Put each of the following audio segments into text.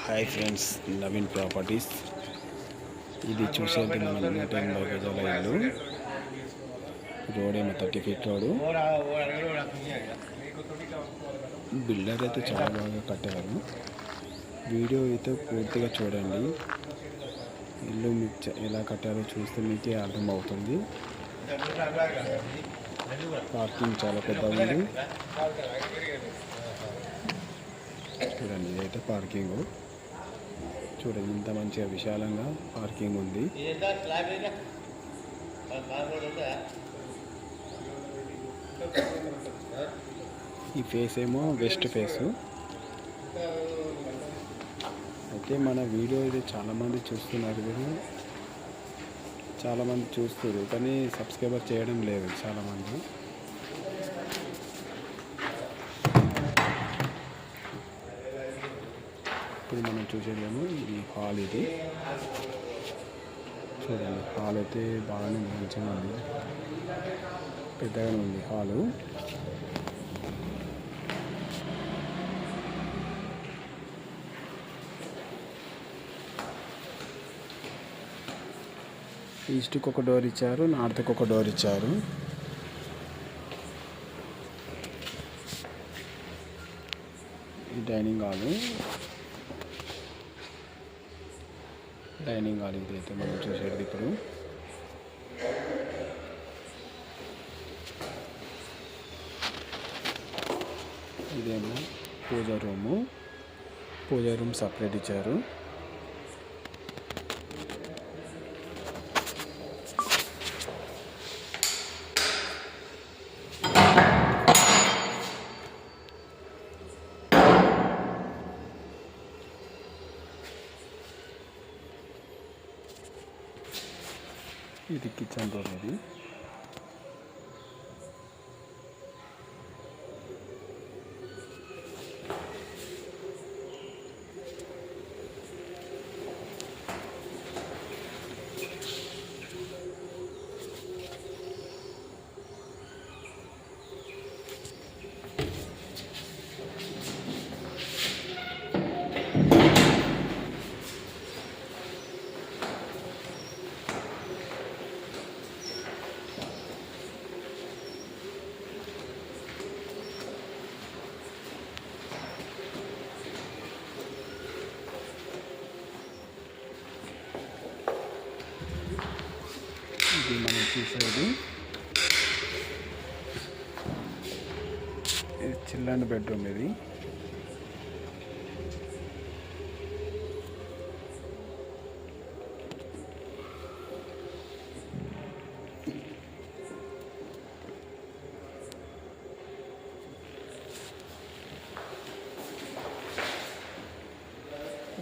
Hi friends, Naveen properties. ఇది చూసేది మనం 180 గజాల ఇల్లు. రోడ్ ఏమో 30 ఫీట్ రోడ్డు. బిల్డర్ అయితే చాలా బాగా కట్టారు. వీడియో అయితే పూర్తిగా చూడండి. ఇల్లు మీకు ఎలా కట్టారో చూస్తే మీకే అర్థమవుతుంది. పార్కింగ్ చాలా పెద్దగా ఉంది. చూడండి, ఇదైతే పార్కింగ్. చూడండి, ఇంత మంచిగా విశాలంగా పార్కింగ్ ఉంది. ఈ ఫేస్ ఏమో వెస్ట్ ఫేసు. అయితే మన వీడియో ఇది చాలామంది చూస్తున్నారు కదా, చాలామంది చూస్తారు కానీ సబ్స్క్రైబర్ చేయడం లేదు చాలామంది. ఇప్పుడు మనం చూసేదేమో ఇది హాల్. ఇది చూడండి, హాల్ అయితే బాగానే మంచిగా ఉంది, పెద్దగానే ఉంది హాలు. ఈస్ట్కి ఒక డోర్ ఇచ్చారు, నార్త్కి ఒక డోర్ ఇచ్చారు. ఈ డైనింగ్ హాల్ ఇదైతే మనం చూసేది. ఇప్పుడు ఇదేమో పూజా రూమ్ సపరేట్ ఇచ్చారు. ఇది కిచెన్ రూమ్. ఇది ఇది మనం చూసేది చిల్డ్రన్ బెడ్రూమ్. ఇది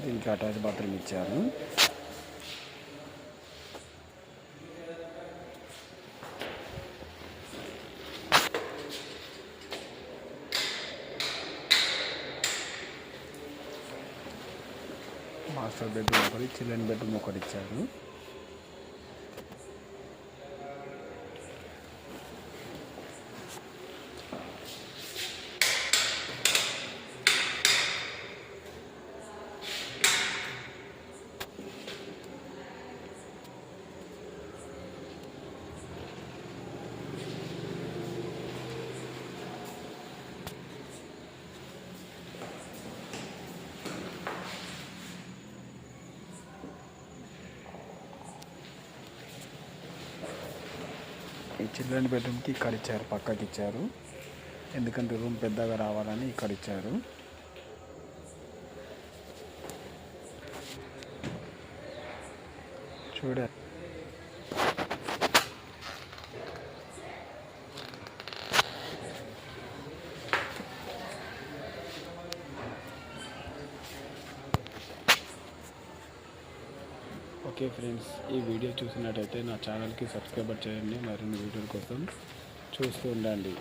దీనికి అటాచ్ బాత్రూమ్ ఇచ్చారు. మాస్టర్ బెడ్రూమ్ ఒకటి, చిల్డ్రన్ బెడ్రూమ్ ఒకటి ఇచ్చారు. ఈ చిల్డ్రన్ బెడ్రూమ్కి ఇక్కడ ఇచ్చారు, పక్కకి ఇచ్చారు. ఎందుకంటే రూమ్ పెద్దగా రావాలని ఇక్కడ ఇచ్చారు. చూడ ఓకే ఫ్రెండ్స్, ఈ వీడియో చూసినట్టయితే నా ఛానల్కి సబ్స్క్రైబ్ చేయండి. మరిన్ని వీడియోల కోసం చూస్తూ ఉండండి.